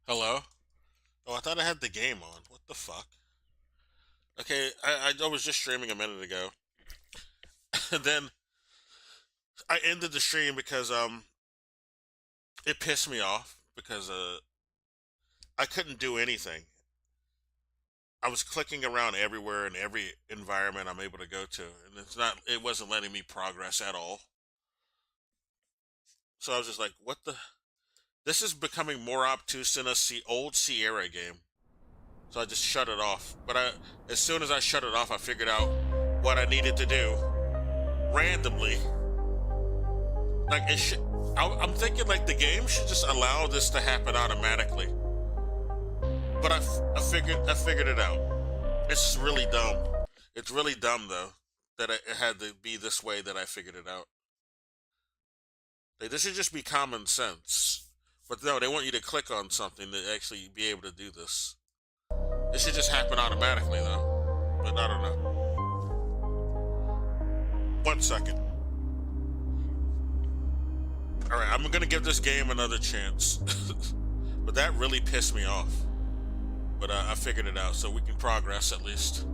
Hello? Oh, I thought I had the game on. What the fuck? Okay, I was just streaming a minute ago. And then I ended the stream because it pissed me off because I couldn't do anything. I was clicking around everywhere in every environment I'm able to go to, and it wasn't letting me progress at all. So I was just like, what the this is becoming more obtuse than old Sierra game. So I just shut it off. But as soon as I shut it off, I figured out what I needed to do randomly. Like it should. I'm thinking like the game should just allow this to happen automatically. But I figured it out. It's really dumb. It's really dumb though that it had to be this way that I figured it out. Like, this should just be common sense. But no, they want you to click on something to actually be able to do this. It should just happen automatically though. But I don't know. 1 second. Alright, I'm gonna give this game another chance. But that really pissed me off. But I figured it out, so we can progress at least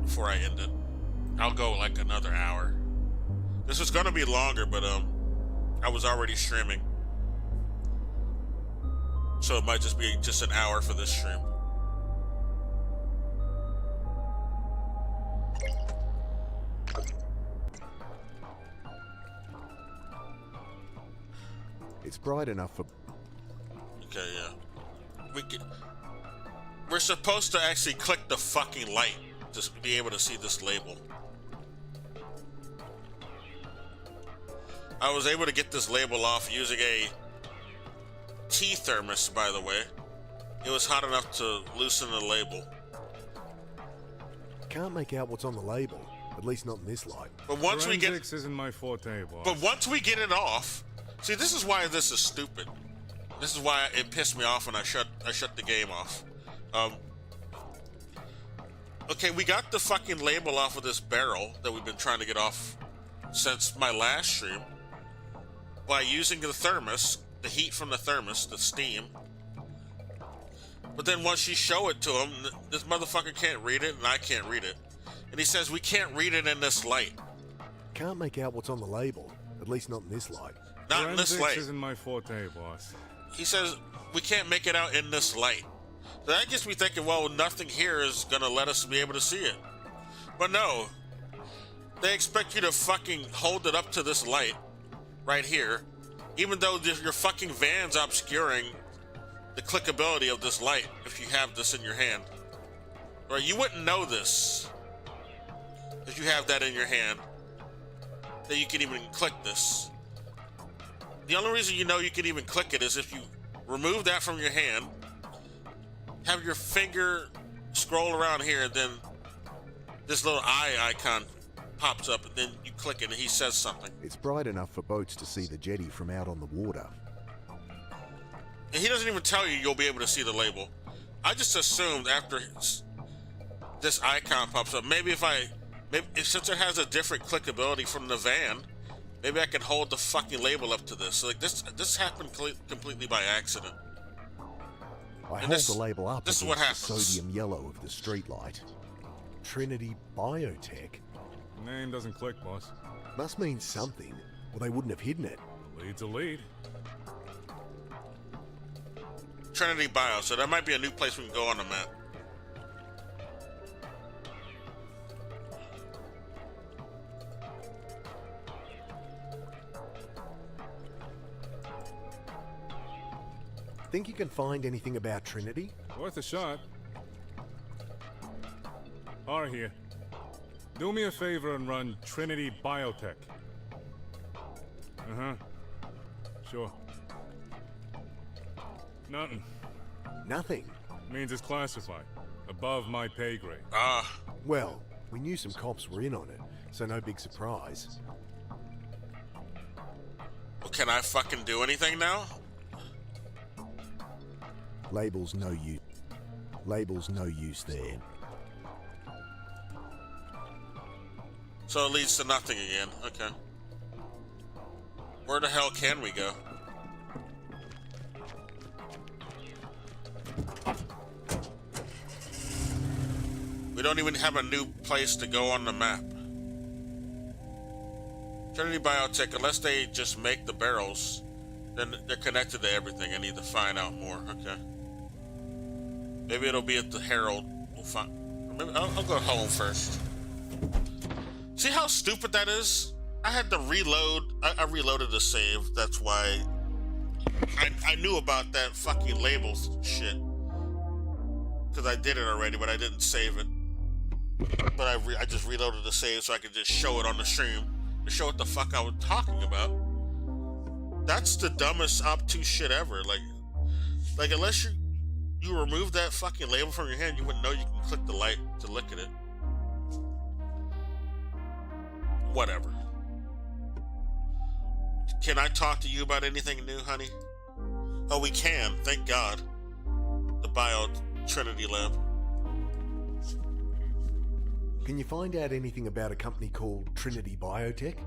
before I end it. I'll go like another hour. This was gonna be longer, but I was already streaming. So it might just be just an hour for this stream. It's bright enough for... Okay, yeah. We're supposed to actually click the fucking light to be able to see this label. I was able to get this label off using a tea thermos, by the way. It was hot enough to loosen the label. Can't make out what's on the label. At least not in this light. But once we get... Forensics isn't my forte, boss. But once we get it off... See, this is why this is stupid. This is why it pissed me off when I shut the game off. Okay, we got the fucking label off of this barrel that we've been trying to get off since my last stream by using the thermos, the heat from the thermos, the steam. But then once you show it to him, this motherfucker can't read it and I can't read it. And he says we can't read it in this light. Can't make out what's on the label. At least not in this light. Not in this Forensics light. isn't my forte, boss. He says we can't make it out in this light. So that gets me thinking, well, nothing here is gonna let us be able to see it. But no. They expect you to fucking hold it up to this light right here, even though your fucking van's obscuring the clickability of this light if you have this in your hand. Right, you wouldn't know this if you have that in your hand, that you can even click this. The only reason you know you can even click it is if you remove that from your hand, have your finger scroll around here, and then this little eye icon pops up, and then you click it and he says something. It's bright enough for boats to see the jetty from out on the water. And he doesn't even tell you you'll be able to see the label. I just assumed after this icon pops up, maybe since it has a different clickability from the van, maybe I can hold the fucking label up to this. So like this happened completely by accident. I hold the label up this is against what the happens. sodium yellow of the streetlight. Trinity Biotech. Name doesn't click, boss. Must mean something, or they wouldn't have hidden it. Lead's a lead. Trinity Bio, so that might be a new place we can go on the map. Think you can find anything about Trinity? Worth a shot. Are here. Do me a favor and run Trinity Biotech. Uh-huh. Sure. Nothing. Nothing. Means it's classified. Above my pay grade. Ah, Well, we knew some cops were in on it, so no big surprise. well, can I fucking do anything now? Labels no use. Labels no use there. So it leads to nothing again. Okay. Where the hell can we go? We don't even have a new place to go on the map. Trinity Biotech, unless they just make the barrels, then they're connected to everything. I need to find out more. Okay. Maybe it'll be at the Herald. We'll find. Maybe I'll go home first. See how stupid that is? I had to reload. I reloaded the save. That's why I knew about that fucking labels shit. Because I did it already, but I didn't save it. But I just reloaded the save so I could just show it on the stream to show what the fuck I was talking about. That's the dumbest obtuse shit ever. Like unless you remove that fucking label from your hand, you wouldn't know you can click the light to look at it. Whatever. Can I talk to you about anything new, honey? Oh, we can. Thank God. The Bio Trinity Lab. Can you find out anything about a company called Trinity Biotech?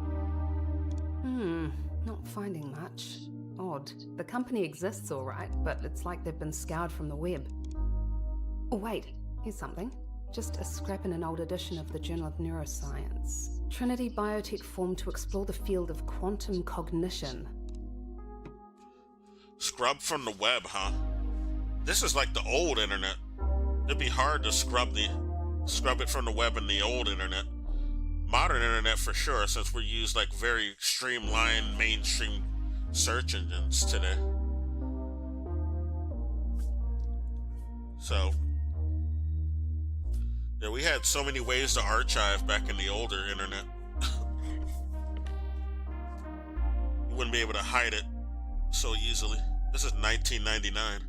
Not finding much. Odd. The company exists all right, but it's like they've been scoured from the web. Oh wait, here's something. Just a scrap in an old edition of the Journal of Neuroscience. Trinity Biotech formed to explore the field of quantum cognition. Scrub from the web, huh? This is like the old internet. It'd be hard to scrub it from the web and the old internet. Modern internet for sure, since we use like very streamlined mainstream search engines today. So yeah, we had so many ways to archive back in the older internet. You wouldn't be able to hide it so easily. This is 1999.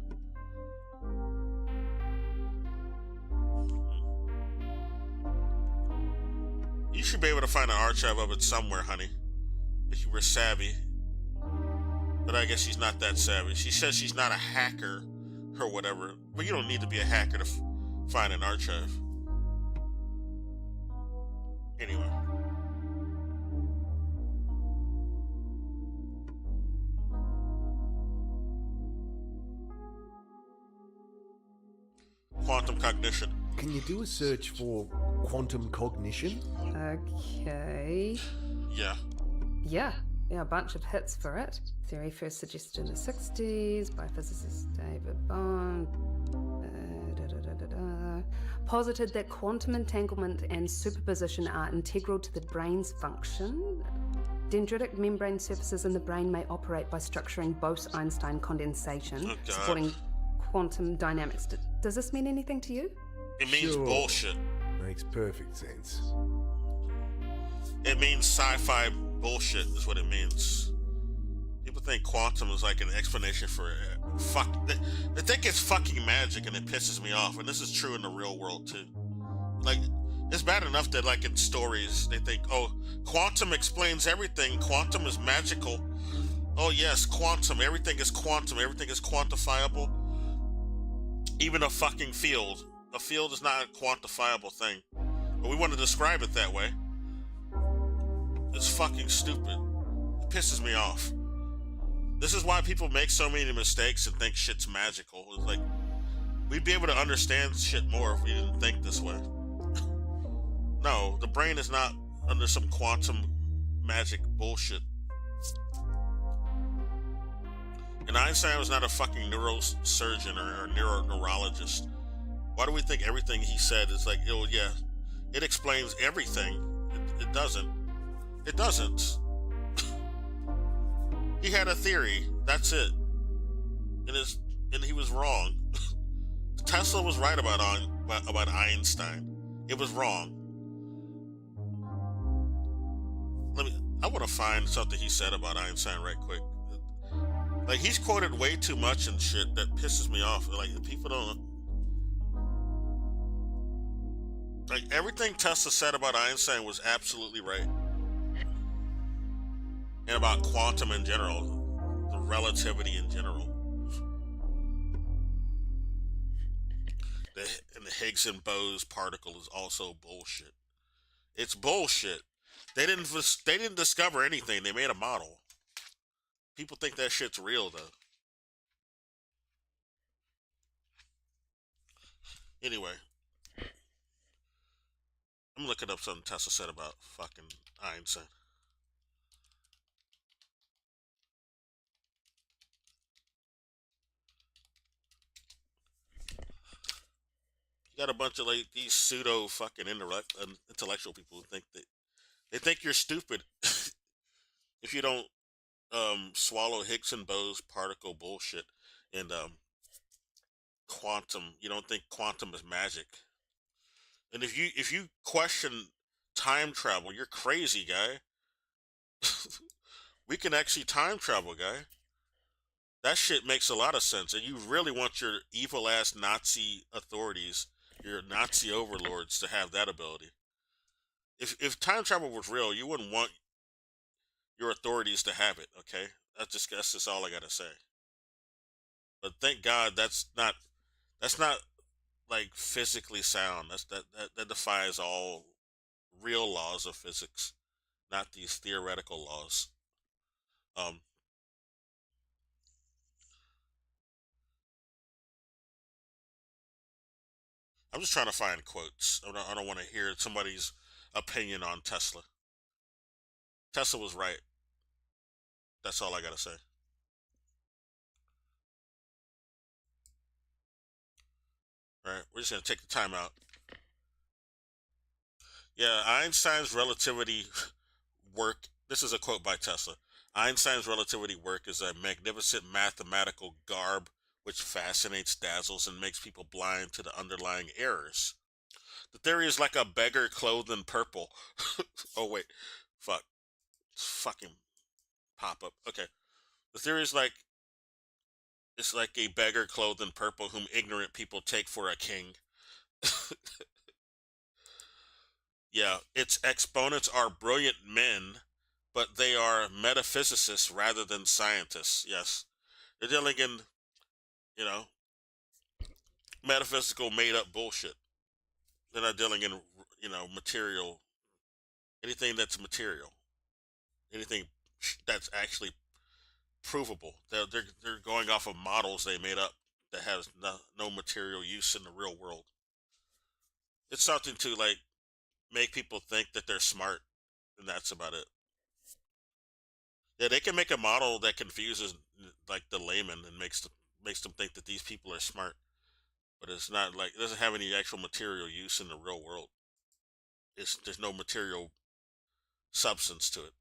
You should be able to find an archive of it somewhere, honey, if you were savvy. But I guess she's not that savvy. She says she's not a hacker or whatever. But you don't need to be a hacker to find an archive. Anyway. Quantum cognition. Can you do a search for quantum cognition? Okay. Yeah. Yeah, a bunch of hits for it. Theory first suggested in the 60s by physicist David Bond. Posited that quantum entanglement and superposition are integral to the brain's function. Dendritic membrane surfaces in the brain may operate by structuring Bose-Einstein condensation, supporting quantum dynamics. Does this mean anything to you? It means Sure. bullshit. Makes perfect sense. It means sci-fi bullshit is what it means. People think quantum is like an explanation for fuck. They think it's fucking magic, and it pisses me off. And this is true in the real world too. Like, it's bad enough that like in stories they think, oh, quantum explains everything. Quantum is magical. Oh yes, quantum. Everything is quantum. Everything is quantifiable. Even a fucking field. A field is not a quantifiable thing. But we want to describe it that way. It's fucking stupid. It pisses me off. This is why people make so many mistakes and think shit's magical. It's like, we'd be able to understand shit more if we didn't think this way. No, the brain is not under some quantum magic bullshit. And Einstein was not a fucking neurosurgeon or neurologist. Why do we think everything he said is like, oh yeah, it explains everything? It doesn't. It doesn't. He had a theory. That's it. And he was wrong. Tesla was right about Einstein. It was wrong. I want to find something he said about Einstein right quick. Like, he's quoted way too much and shit that pisses me off. Like, people don't. Like, everything Tesla said about Einstein was absolutely right. And about quantum in general, the relativity in general. And the Higgs and Bose particle is also bullshit. It's bullshit. They didn't discover anything. They made a model. People think that shit's real though. Anyway. looking up something Tesla said about fucking Einstein. You got a bunch of like these pseudo fucking intellectual people who think that they think you're stupid if you don't swallow Higgs and Bose particle bullshit and quantum. You don't think quantum is magic. And if you question time travel, you're crazy, guy. We can actually time travel, guy. That shit makes a lot of sense. And you really want your evil ass Nazi authorities, your Nazi overlords, to have that ability. If time travel was real, you wouldn't want your authorities to have it. Okay, that's just all I gotta say. But thank God that's not like physically sound. That defies all real laws of physics, not these theoretical laws. Um, I'm just trying to find quotes. I don't want to hear somebody's opinion on Tesla. Tesla was right. That's all I gotta say. All right, we're just gonna take the time out. Yeah, Einstein's relativity work. This is a quote by Tesla. Einstein's relativity work is a magnificent mathematical garb which fascinates, dazzles, and makes people blind to the underlying errors. The theory is like a beggar clothed in purple. Oh wait, fuck, fucking pop up. Okay, the theory is like it's like a beggar clothed in purple whom ignorant people take for a king. Yeah, its exponents are brilliant men, but they are metaphysicists rather than scientists. Yes, they're dealing in, you know, metaphysical made up bullshit. They're not dealing in, material, anything that's material, anything that's actually provable. They're going off of models they made up that has no material use in the real world. It's something to like make people think that they're smart, and that's about it. Yeah, they can make a model that confuses like the layman and makes them think that these people are smart, but it's not like it doesn't have any actual material use in the real world. There's no material substance to it.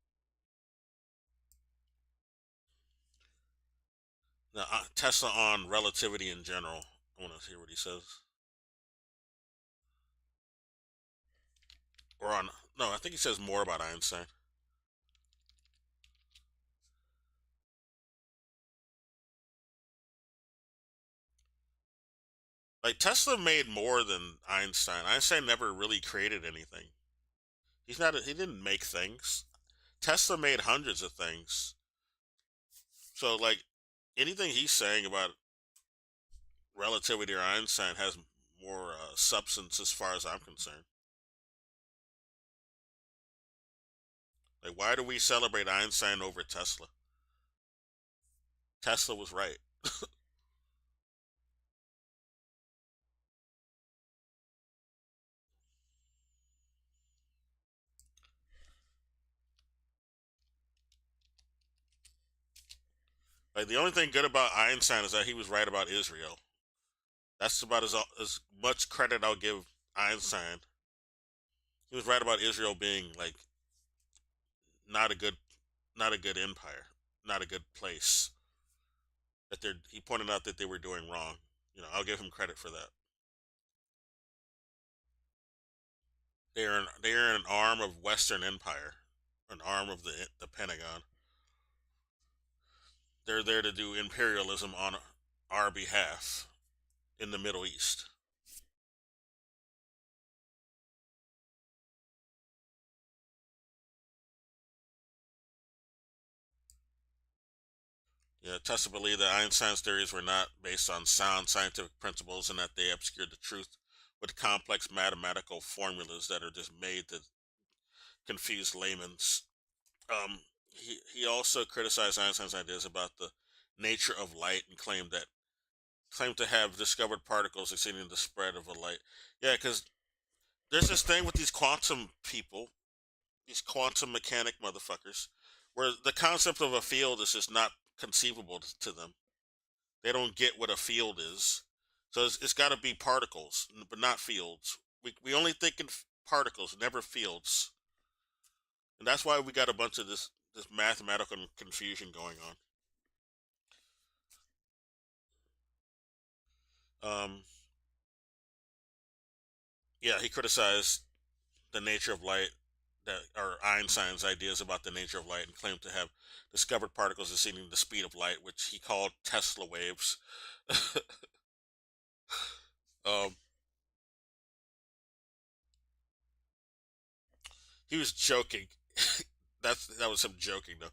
Now, Tesla on relativity in general. I want to hear what he says. Or on no, I think he says more about Einstein. Like Tesla made more than Einstein. Einstein never really created anything. He didn't make things. Tesla made hundreds of things. So like anything he's saying about relativity or Einstein has more substance as far as I'm concerned. Like why do we celebrate Einstein over Tesla? Tesla was right. Like the only thing good about Einstein is that he was right about Israel. That's about as much credit I'll give Einstein. He was right about Israel being like not a good not a good empire, not a good place. He pointed out that they were doing wrong. I'll give him credit for that. They're an arm of Western Empire, an arm of the Pentagon. They're there to do imperialism on our behalf in the Middle East. Yeah, Tesla believed that Einstein's theories were not based on sound scientific principles and that they obscured the truth with complex mathematical formulas that are just made to confuse layman's. He also criticized Einstein's ideas about the nature of light and claimed to have discovered particles exceeding the spread of a light. Yeah, because there's this thing with these quantum people, these quantum mechanic motherfuckers, where the concept of a field is just not conceivable to them. They don't get what a field is. So it's got to be particles, but not fields. We only think in particles, never fields. And that's why we got a bunch of this mathematical confusion going on. Yeah, he criticized the nature of light, that or Einstein's ideas about the nature of light, and claimed to have discovered particles exceeding the speed of light, which he called Tesla waves. um, he was joking. That was him joking, though.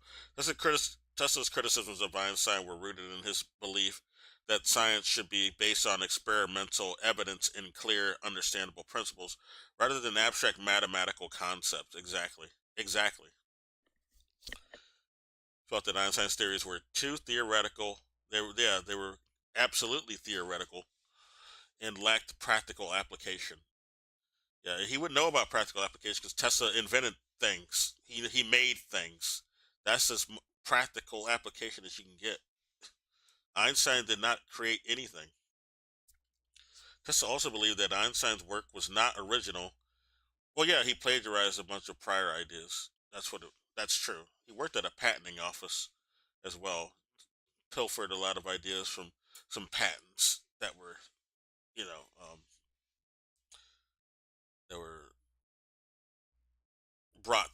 Tesla's criticisms of Einstein were rooted in his belief that science should be based on experimental evidence and clear, understandable principles, rather than abstract mathematical concepts. Exactly. Felt that Einstein's theories were too theoretical. They were absolutely theoretical and lacked practical application. Yeah, he would know about practical application because Tesla invented things. He made things. That's as practical application as you can get. Einstein did not create anything. Tesla also believed that Einstein's work was not original. Well, yeah, he plagiarized a bunch of prior ideas. That's true. He worked at a patenting office as well. Pilfered a lot of ideas from some patents that were, you know, that were brought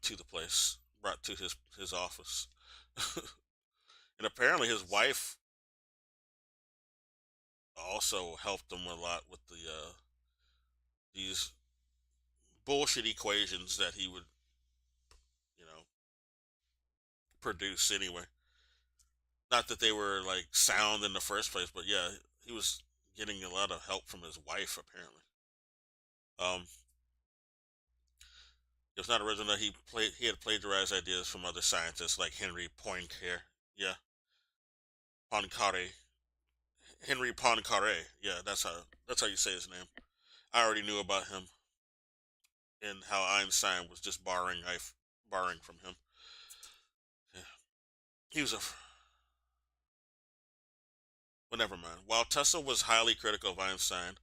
to the place, brought to his office. And apparently his wife also helped him a lot with these bullshit equations that he would, produce anyway. Not that they were like sound in the first place, but yeah, he was getting a lot of help from his wife apparently. It was not original. He had plagiarized ideas from other scientists like Henry Poincaré. Yeah, Poincaré. Henry Poincaré. Yeah, that's how you say his name. I already knew about him and how Einstein was just borrowing from him. Yeah. He was well, never mind. While Tesla was highly critical of Einstein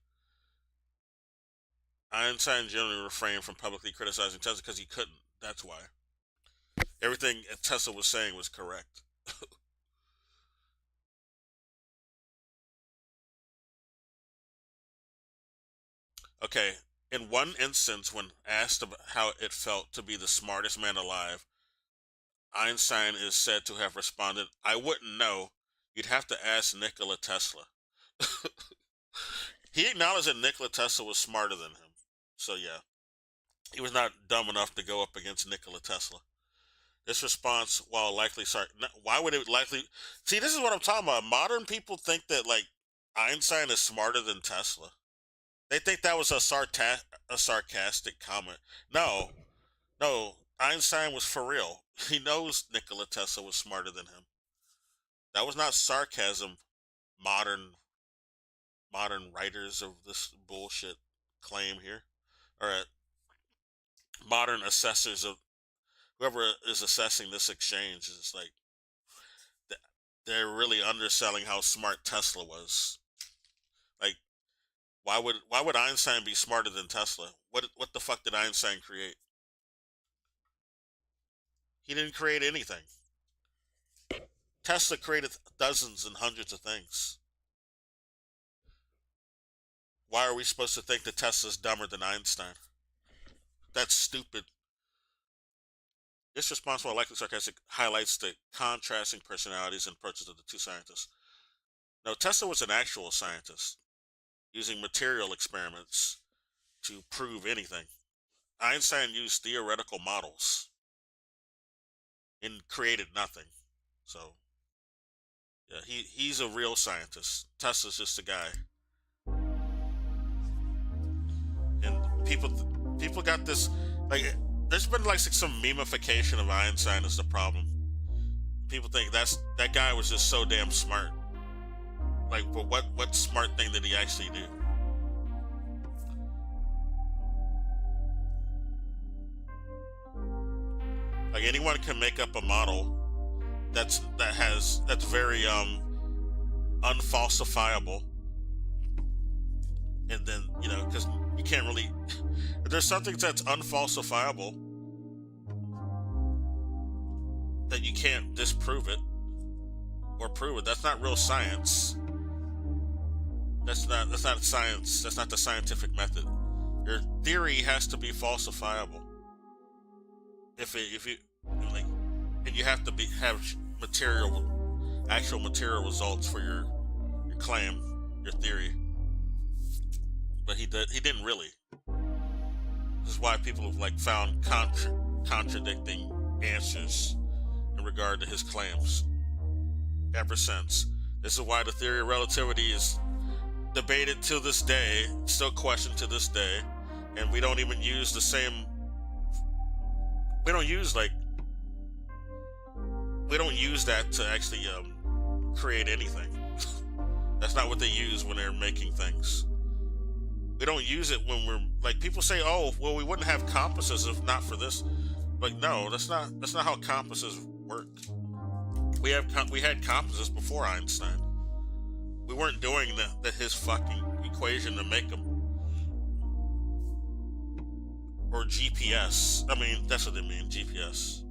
generally refrained from publicly criticizing Tesla because he couldn't. That's why. Everything Tesla was saying was correct. Okay, in one instance, when asked about how it felt to be the smartest man alive, Einstein is said to have responded, "I wouldn't know. You'd have to ask Nikola Tesla." He acknowledged that Nikola Tesla was smarter than him. So yeah, he was not dumb enough to go up against Nikola Tesla. This response, while likely why would it likely... See, this is what I'm talking about. Modern people think that, like, Einstein is smarter than Tesla. They think that was a sarcastic comment. No, Einstein was for real. He knows Nikola Tesla was smarter than him. That was not sarcasm, modern writers of this bullshit claim here. Alright. Modern assessors of whoever is assessing this exchange is like they're really underselling how smart Tesla was. Like, why would Einstein be smarter than Tesla? What the fuck did Einstein create? He didn't create anything. Tesla created dozens and hundreds of things. Why are we supposed to think that Tesla's dumber than Einstein? That's stupid. This response, while likely sarcastic, highlights the contrasting personalities and approaches of the two scientists. Now, Tesla was an actual scientist, using material experiments to prove anything. Einstein used theoretical models and created nothing. So, yeah, he's a real scientist. Tesla's just a guy. And people got this, like, there's been like some memification of Einstein as the problem. People think that guy was just so damn smart. Like, but what smart thing did he actually do? Like anyone can make up a model that's very unfalsifiable, and then because you can't really if there's something that's unfalsifiable, then you can't disprove it or prove it. That's not real science. That's not science. That's not the scientific method. Your theory has to be falsifiable. If you like, and you have to have actual material results for your claim, your theory. But he didn't really. This is why people have like found contradicting answers in regard to his claims ever since. This is why the theory of relativity is debated to this day, still questioned to this day, and we don't even use the same. We don't use that to actually create anything. That's not what they use when they're making things. We don't use it when we're like, people say, oh, well, we wouldn't have compasses if not for this. Like, no, that's not how compasses work. We had compasses before Einstein. We weren't doing his fucking equation to make them. Or GPS. I mean, that's what they mean, GPS.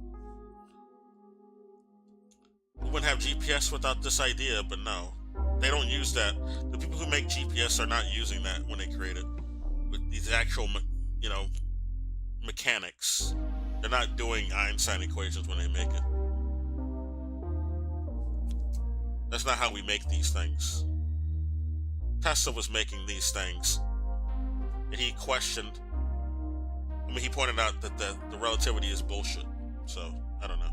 We wouldn't have GPS without this idea, but no. They don't use that. The people who make GPS are not using that when they create it. With these actual, mechanics. They're not doing Einstein equations when they make it. That's not how we make these things. Tesla was making these things. And he he pointed out that the relativity is bullshit. So, I don't know.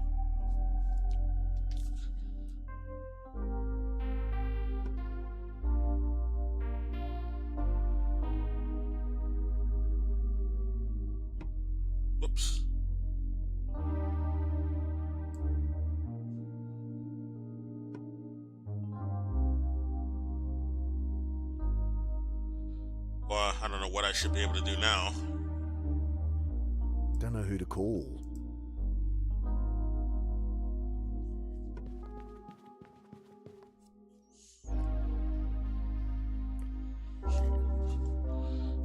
Whoops. Well, I don't know what I should be able to do now. Don't know who to call.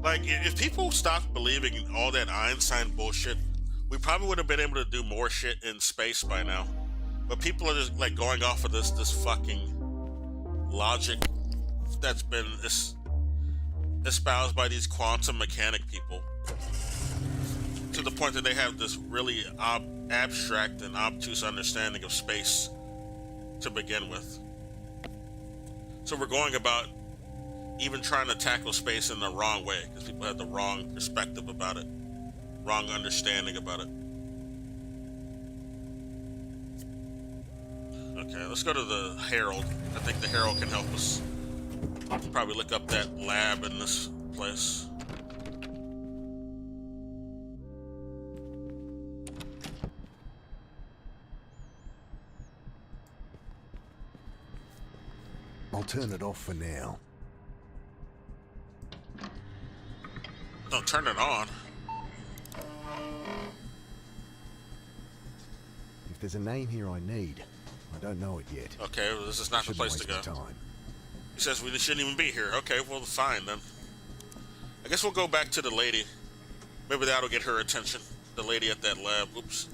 Like, if people stopped believing in all that Einstein bullshit, we probably would have been able to do more shit in space by now. But people are just like going off of this fucking logic that's been espoused by these quantum mechanic people, to the point that they have this really abstract and obtuse understanding of space to begin with. So we're going about even trying to tackle space in the wrong way, because people have the wrong perspective about it, wrong understanding about it. Okay, let's go to the Herald. I think the Herald can help us. Probably look up that lab in this place. I'll turn it off for now. Don't turn it on. If there's a name here I need, I don't know it yet. Okay, well, this is not the place to go. Time. He says we shouldn't even be here. Okay, well, fine then. I guess we'll go back to the lady. Maybe that'll get her attention. The lady at that lab. Oops.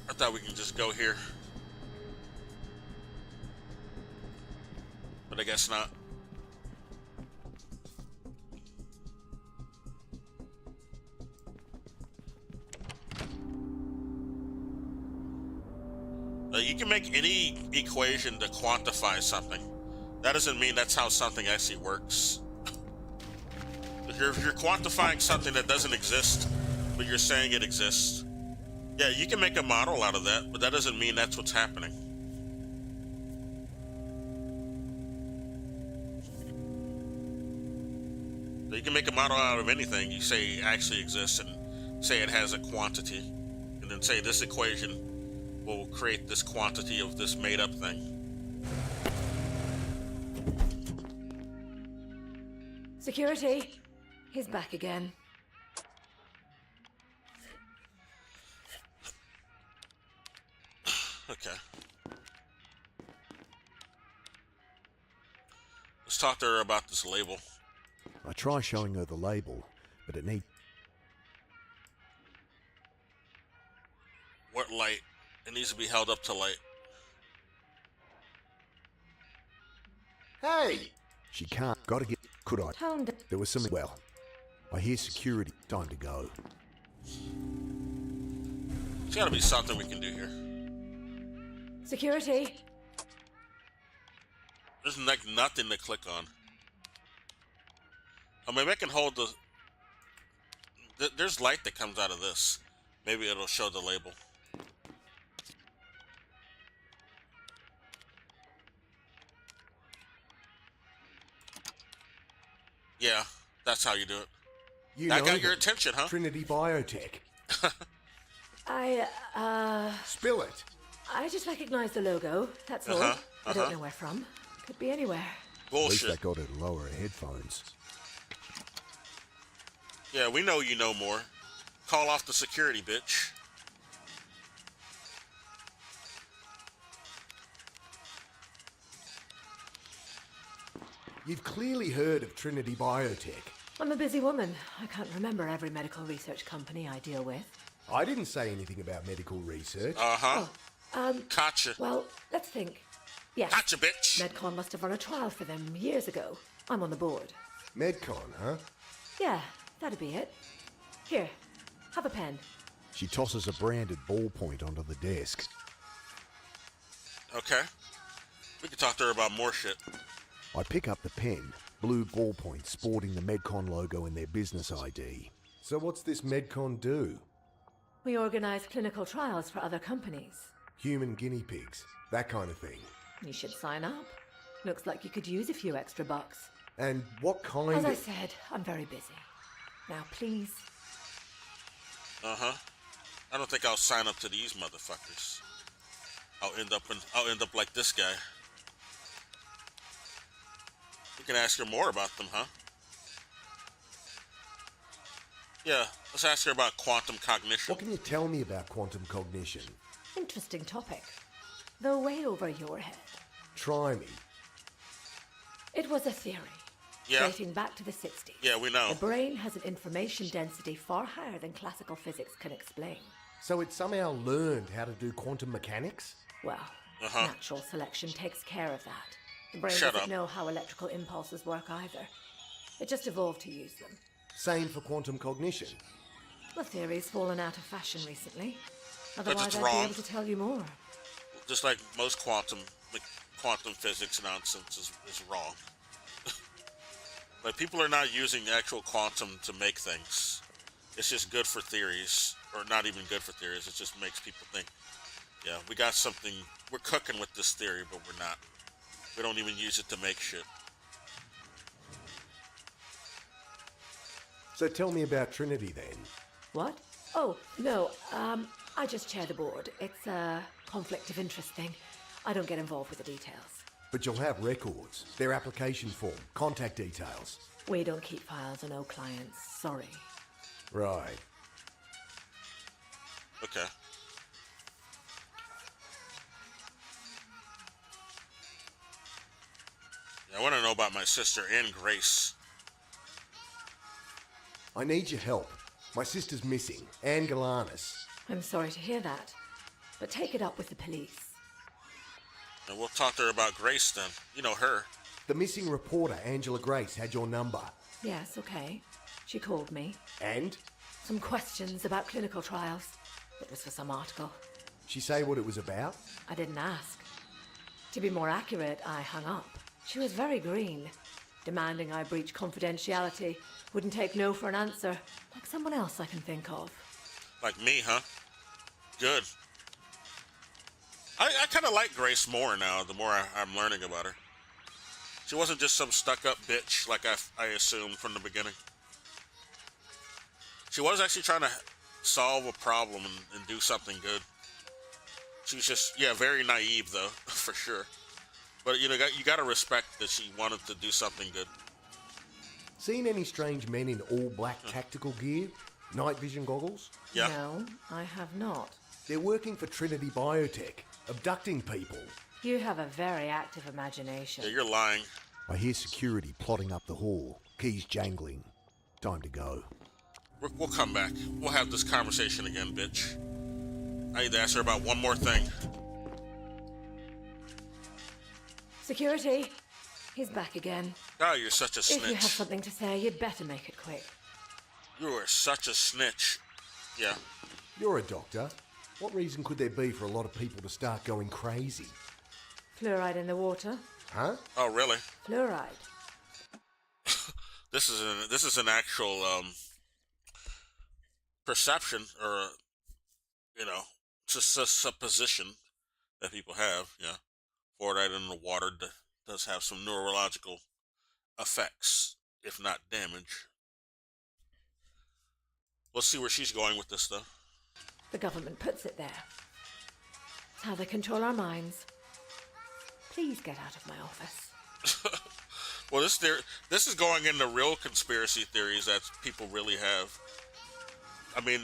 I thought we can just go here. But I guess not. You can make any equation to quantify something. That doesn't mean that's how something actually works. If you're quantifying something that doesn't exist, but you're saying it exists, yeah, you can make a model out of that, but that doesn't mean that's what's happening. So you can make a model out of anything you say it actually exists, and say it has a quantity, and then say this equation will create this quantity of this made-up thing. Security, he's back again. Okay. Let's talk to her about this label. I try showing her the label, but it needs. What light? It needs to be held up to light. Hey! She can't. Gotta get. Could I? Tone There was some. Well, I hear security. Time to go. There's gotta be something we can do here. security. There's like nothing to click on. I mean, I can hold the... There's light that comes out of this. Maybe it'll show the label. Yeah, that's how you do it. You That know got your them. attention, huh? Trinity Biotech. Spill it. I just recognize the logo, that's all. I don't know where from. Could be anywhere. At least Bullshit. they got her to lower her headphones. Yeah, we know you know more. Call off the security, bitch. You've clearly heard of Trinity Biotech. I'm a busy woman. I can't remember every medical research company I deal with. I didn't say anything about medical research. Uh-huh. Gotcha. Well, let's think. Yes. Gotcha, bitch. Medcon must have run a trial for them years ago. I'm on the board. Medcon, huh? Yeah, that'd be it. Here, have a pen. She tosses a branded ballpoint onto the desk. Okay. We can talk to her about more shit. I pick up the pen, blue ballpoint sporting the Medcon logo in their business ID. So what's this Medcon do? We organize clinical trials for other companies. Human guinea pigs, that kind of thing. You should sign up. Looks like you could use a few extra bucks. And what kind As of... I said, I'm very busy. Now, please. Uh-huh. I don't think I'll sign up to these motherfuckers. I'll end up like this guy. We can ask her more about them, huh? Yeah, let's ask her about quantum cognition. What can you tell me about quantum cognition? Interesting topic. Though way over your head. Try me. It was a theory. Yeah. Dating back to the 60s. Yeah, we know. The brain has an information density far higher than classical physics can explain. So it somehow learned how to do quantum mechanics? Well, natural selection takes care of that. The brain Shut doesn't up. know how electrical impulses work either. It just evolved to use them. Same for quantum cognition. The theory's fallen out of fashion recently. Otherwise, it's I'd wrong. be able to tell you more. Just like most quantum physics nonsense is wrong. Like, people are not using actual quantum to make things. It's just good for theories, or not even good for theories. It just makes people think, yeah, we got something, we're cooking with this theory, but we're not. We don't even use it to make shit. So tell me about Trinity then. What? Oh, no, I just chair the board. It's a conflict of interest thing. I don't get involved with the details. But you'll have records, their application form, contact details. We don't keep files on old clients. Sorry. Right. Okay. Yeah, I want to know about my sister and Grace. I need your help. My sister's missing, Anne Galanis. I'm sorry to hear that. But take it up with the police. And we'll talk to her about Grace then. You know her. The missing reporter, Angela Grace, had your number. Yes, okay. She called me. And? Some questions about clinical trials. It was for some article. She say what it was about? I didn't ask. To be more accurate, I hung up. She was very green, demanding I breach confidentiality. Wouldn't take no for an answer, like someone else I can think of. Like me, huh? Good. I kind of like Grace more now, the more I'm learning about her. She wasn't just some stuck-up bitch like I assumed from the beginning. She was actually trying to solve a problem and do something good. She was just, yeah, very naive, though, for sure. But, you know, you got to respect that she wanted to do something good. Seen any strange men in all black tactical gear? Night vision goggles? Yeah. No, I have not. They're working for Trinity Biotech. abducting people. You have a very active imagination. Yeah, you're lying. I hear security plotting up the hall, keys jangling. Time to go. We'll come back. We'll have this conversation again, bitch. I need to ask her about one more thing. Security, he's back again. Oh, you're such a If you have snitch. something to say, you'd better make it quick. You are such a snitch. Yeah. You're a doctor. What reason could there be for a lot of people to start going crazy? Fluoride in the water? Huh? Oh, really? Fluoride. This is an actual perception, or just a supposition that people have. Yeah, fluoride in the water does have some neurological effects, if not damage. Let's see where she's going with this, though. The government puts it there. It's how they control our minds. Please get out of my office. Well, this is going into real conspiracy theories that people really have. I mean,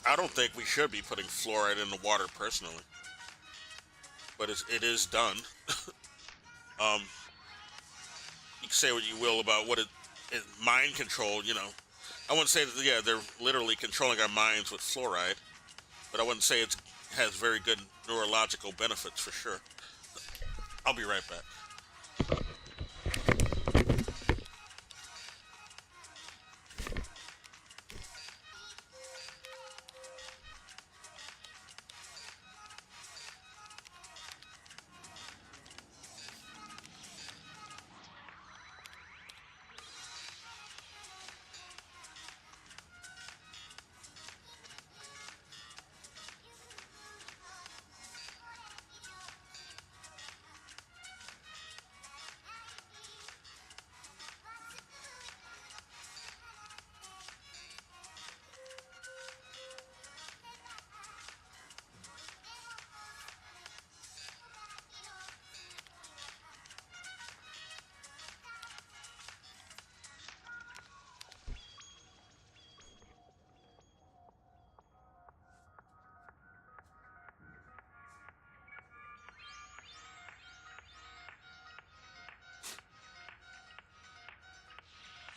I don't think we should be putting fluoride in the water personally, but it is done. You can say what you will about what it mind control. I wouldn't say that. Yeah, they're literally controlling our minds with fluoride, but I wouldn't say it has very good neurological benefits for sure. I'll be right back.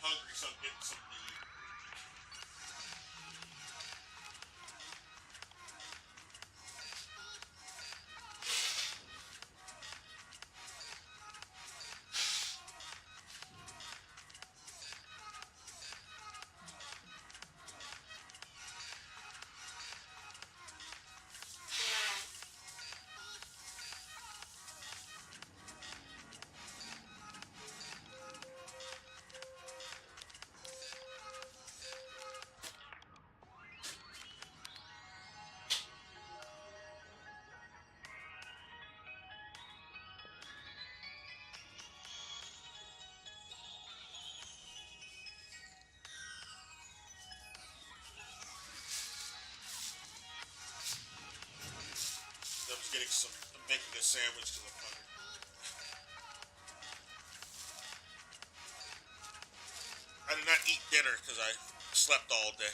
Hungry, so I'm getting something to eat. I'm making a sandwich because I'm hungry. I did not eat dinner because I slept all day.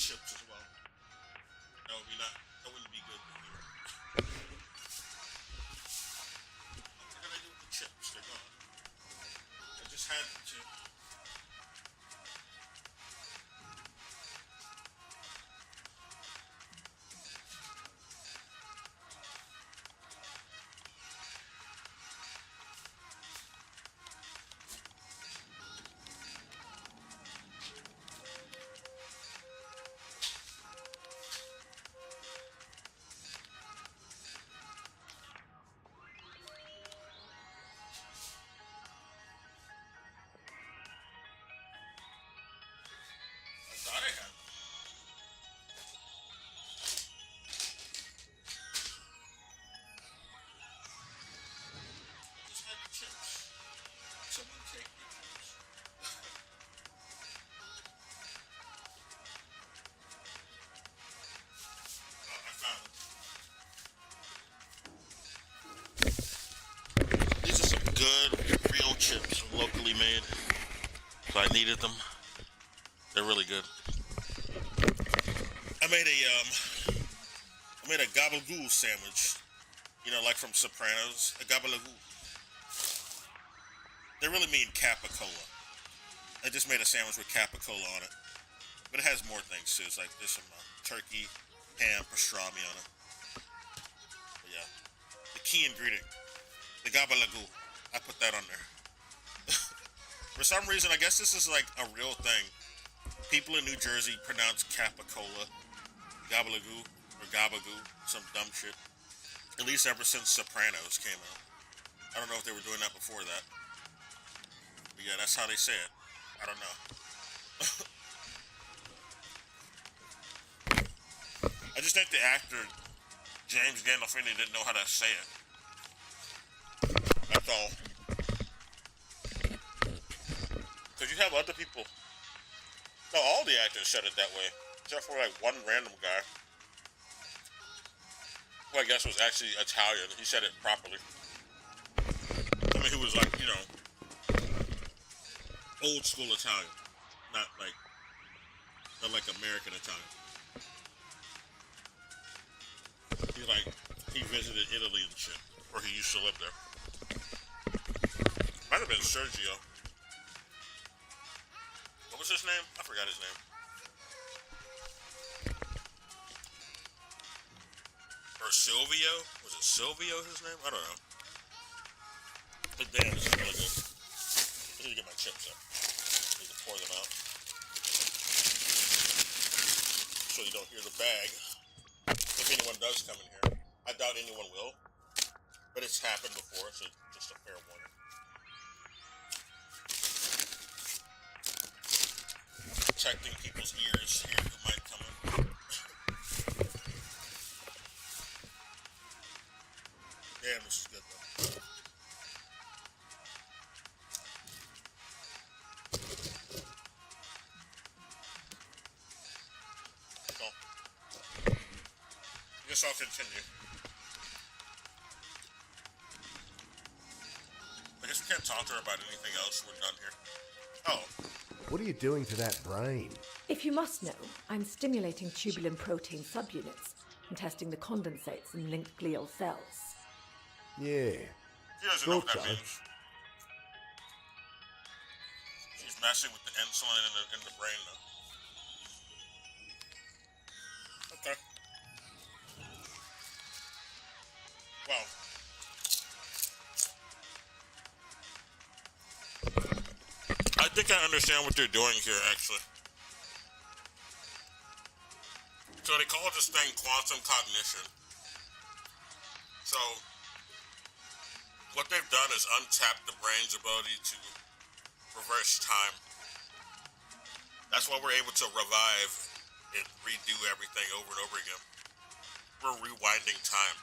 chips as well. That would be not. That wouldn't be good. What did I do with the chips? They're gone. I just had them to. Thought I had. I just had the chips. Someone take the chips. Oh, I found them. These are some good, real chips, locally made. So I needed them. They're really good. I made a gabagool sandwich. You know, like from Sopranos. A gabagool. They really mean capicola. I just made a sandwich with capicola on it. But it has more things too. It's like there's some turkey, ham, pastrami on it. But yeah. The key ingredient. The gabagool. I put that on there. For some reason, I guess this is like a real thing. People in New Jersey pronounce capicola, gabalagoo, or gabagoo, some dumb shit. At least ever since Sopranos came out. I don't know if they were doing that before that. But yeah, that's how they say it. I don't know. I just think the actor, James Gandolfini, didn't know how to say it. That's all. Because you have other people. No, all the actors said it that way, except for like one random guy, who I guess was actually Italian. He said it properly. I mean, he was like, you know, old school Italian, not like American Italian. He visited Italy and shit, or he used to live there. Might have been Sergio. What was his name? I forgot his name. Or Silvio? Was it Silvio his name? I don't know. But damn, this is really good. I need to get my chips up. I need to pour them out. So you don't hear the bag. If anyone does come in here. I doubt anyone will. But it's happened before, so just a fair warning. Protecting people's ears here who might come in. Damn, this is good though. So, I guess I'll continue. I guess we can't talk to her about anything else. We're done here. Oh. What are you doing to that brain? If you must know, I'm stimulating tubulin protein subunits and testing the condensates in linked glial cells. Yeah. She doesn't know what that means. She's messing with the insulin in the brain though. Okay. Well. I think I understand what they're doing here, actually. So they call this thing quantum cognition. So, what they've done is untap the brain's ability to reverse time. That's why we're able to revive and redo everything over and over again. We're rewinding time.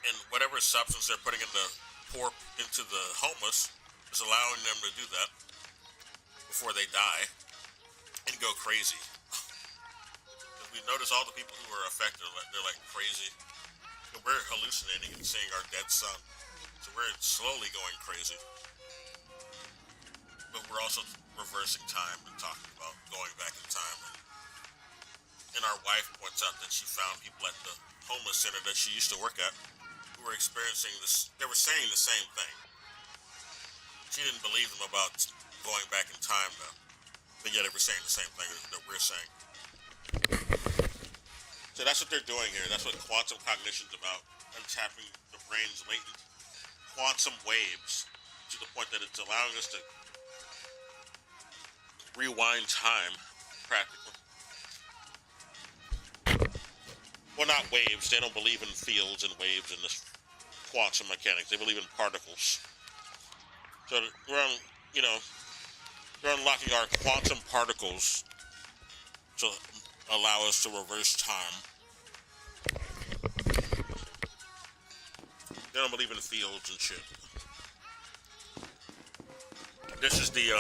And whatever substance they're putting into the homeless is allowing them to do that before they die and go crazy. We notice all the people who are affected, they're like crazy. We're hallucinating and seeing our dead son. So we're slowly going crazy. But we're also reversing time and talking about going back in time and And our wife points out that she found people at the homeless center that she used to work at who were experiencing this. They were saying the same thing. She didn't believe them about going back in time, though. But yeah, they were saying the same thing that we're saying. So that's what they're doing here. That's what quantum cognition's about. Untapping the brain's latent quantum waves to the point that it's allowing us to rewind time, practically. Well, not waves. They don't believe in fields and waves in this quantum mechanics. They believe in particles. So they're unlocking our quantum particles to allow us to reverse time. They don't believe in fields and shit. This is the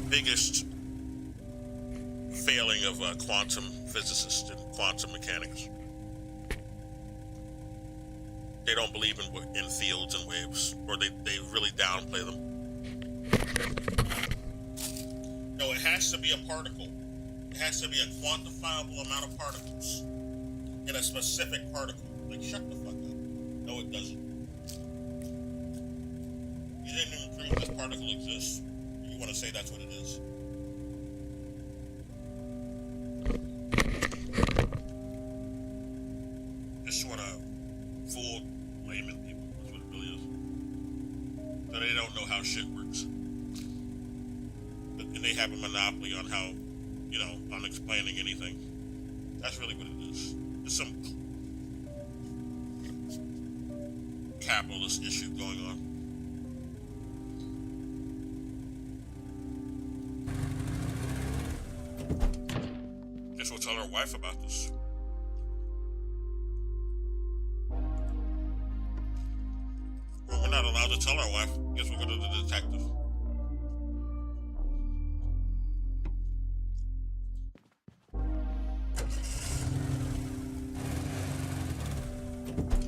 biggest failing of quantum physicists and quantum mechanics. They don't believe in fields and waves, or they really downplay them. No, it has to be a particle. It has to be a quantifiable amount of particles in a specific particle. Like, shut the fuck up. No, it doesn't. You didn't even prove this particle exists. You want to say that's what it is. Just want to fool layman people. That's what it really is. So they don't know how shit works. And they have a monopoly on how, on explaining anything. That's really what it is. There's some capitalist issue going on. Guess we'll tell our wife about this. Well, we're not allowed to tell our wife. Guess we'll go to the detective.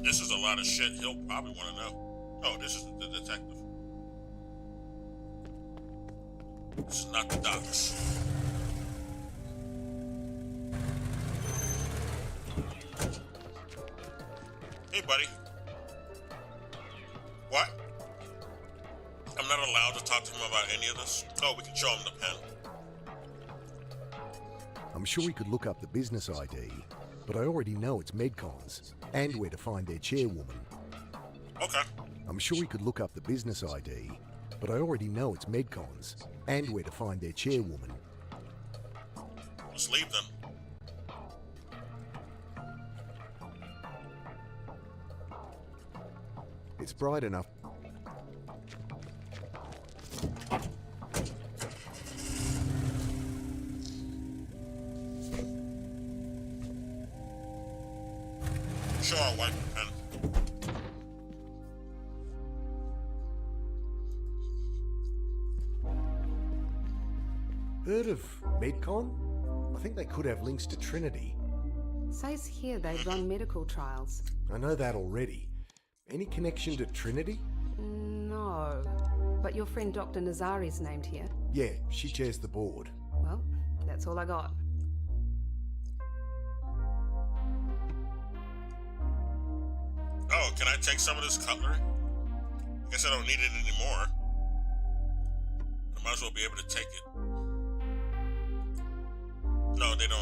This is a lot of shit he'll probably want to know. Oh, this is the detective. This is not the docs. Hey, buddy. What? I'm not allowed to talk to him about any of this? Oh, we can show him the pen. I'm sure we could look up the business ID, but I already know it's Medcon's and where to find their chairwoman. Okay. I'm sure we could look up the business ID, but I already know it's Medcon's and where to find their chairwoman. Let's leave then. It's bright enough. Show our wife the pen. Heard of Medcon? I think they could have links to Trinity. Says here they run medical trials. I know that already. Any connection to Trinity? No. But your friend Dr. Nazari's named here. Yeah, she chairs the board. Well, that's all I got. Oh, can I take some of this cutlery? I guess I don't need it anymore. I might as well be able to take it. No, they don't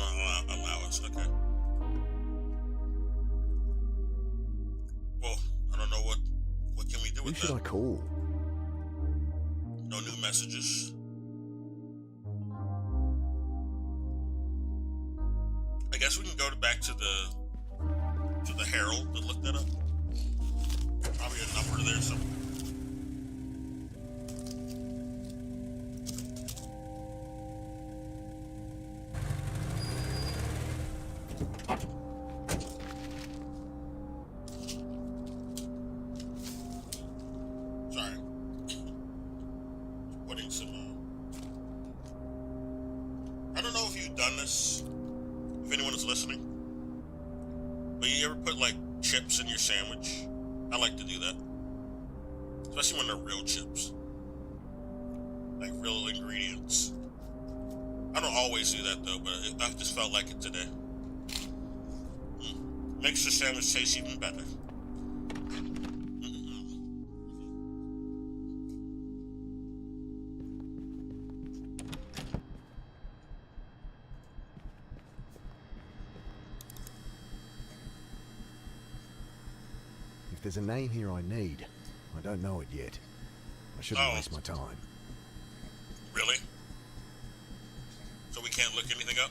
allow us. Okay. Well, I don't know what can we do Who with should that? I call? No new messages. I guess we can go back to the Herald to look that up. Probably a number there somewhere. Sorry. Putting some, I don't know if you've done this, if anyone is listening, but you ever put, like, chips in your sandwich? I like to do that. Especially when they're real chips. Like, real ingredients. I don't always do that though, but I just felt like it today. Makes the sandwich taste even better. If there's a name here I need, I don't know it yet. I shouldn't waste my time. Really? So we can't look anything up?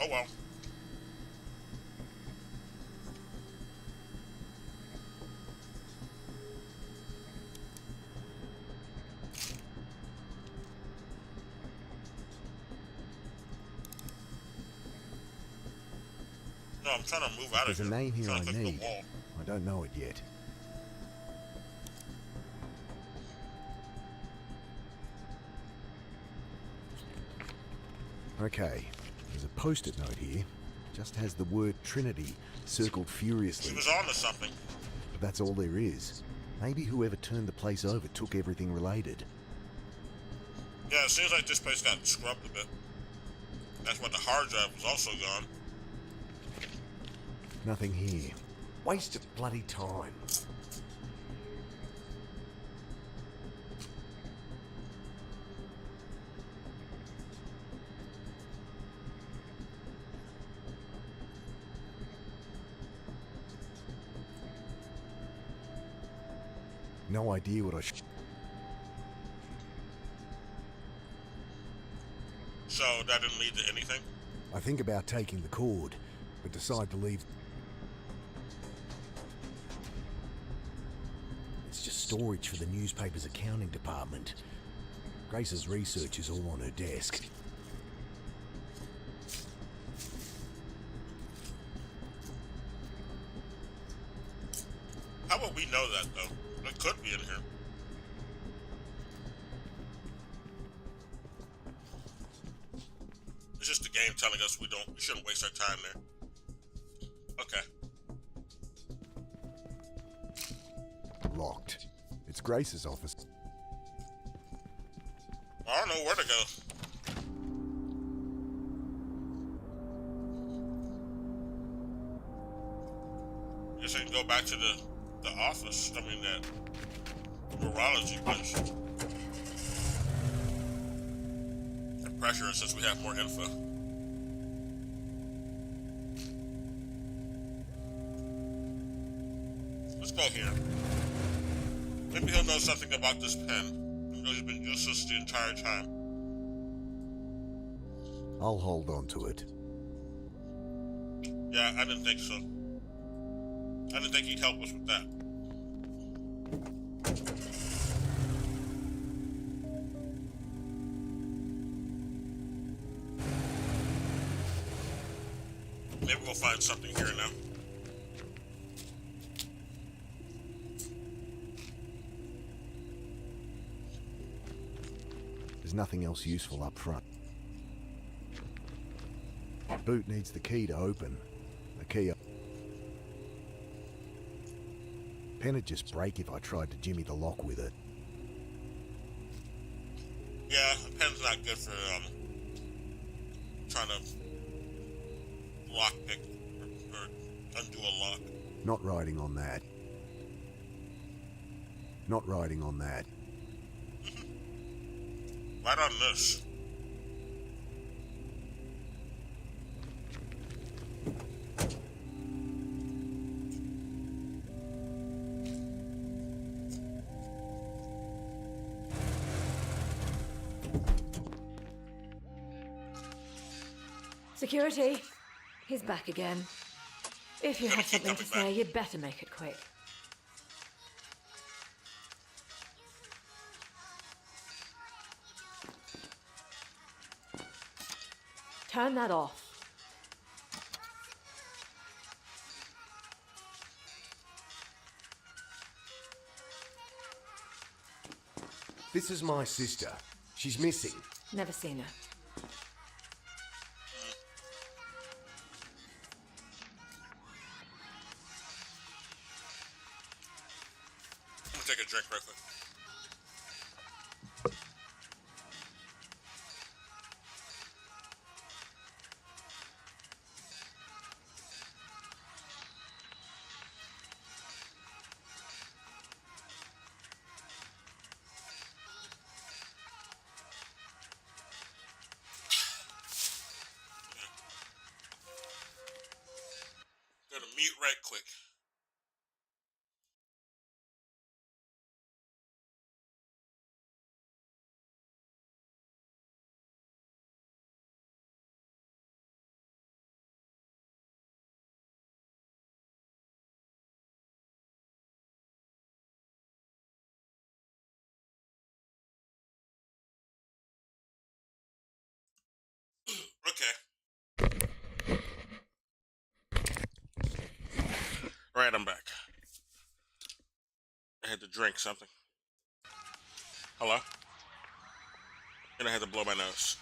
Oh well. No, I'm trying to move out of There's here. a name here I I'm trying to click need. the wall. I don't know it yet. Okay, there's a post-it note here. Just has the word Trinity circled She furiously. was on to something. But that's all there is. Maybe whoever turned the place over took everything related. Yeah, it seems like this place got scrubbed a bit. That's why the hard drive was also gone. Nothing here. Waste of bloody time. No idea what I should... So that didn't lead to anything? I think about taking the cord, but decide to leave. It's just storage for the newspaper's accounting department. Grace's research is all on her desk. How would we know that though? It could be in here. It's just the game telling us we shouldn't waste our time there. Okay. Locked. It's Grace's office. I don't know where to go. Guess I can go back to the office. I mean that neurology place. And pressure us since we have more info. Let's go here. Maybe he'll know something about this pen. Even though he's been useless the entire time. I'll hold on to it. Yeah, I didn't think so. I didn't think he'd help us with that. Maybe we'll find something here now. There's nothing else useful up front. Boot needs the key to open. The key... Pen would just break if I tried to jimmy the lock with it. Yeah, a pen's not good for trying to lockpick or undo a lock. Not riding on that. Not riding on that. Right on this. Security, he's back again. If you have Keep something to coming say, back. you'd better make it quick. Turn that off. This is my sister. She's missing. Never seen her. drink real quick. Gotta mute right quick. Okay. Alright, I'm back. I had to drink something. Hello? And I had to blow my nose.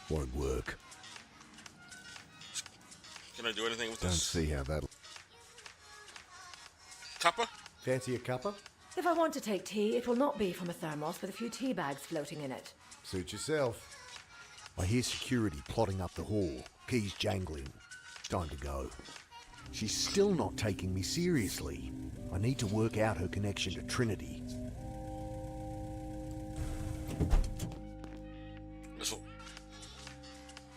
Won't work. Can I do anything with Don't this? see how that'll... Cuppa? Fancy a cuppa? If I want to take tea, it will not be from a thermos with a few tea bags floating in it. Suit yourself. I hear security plotting up the hall. Keys jangling. Time to go. She's still not taking me seriously. I need to work out her connection to Trinity. This'll...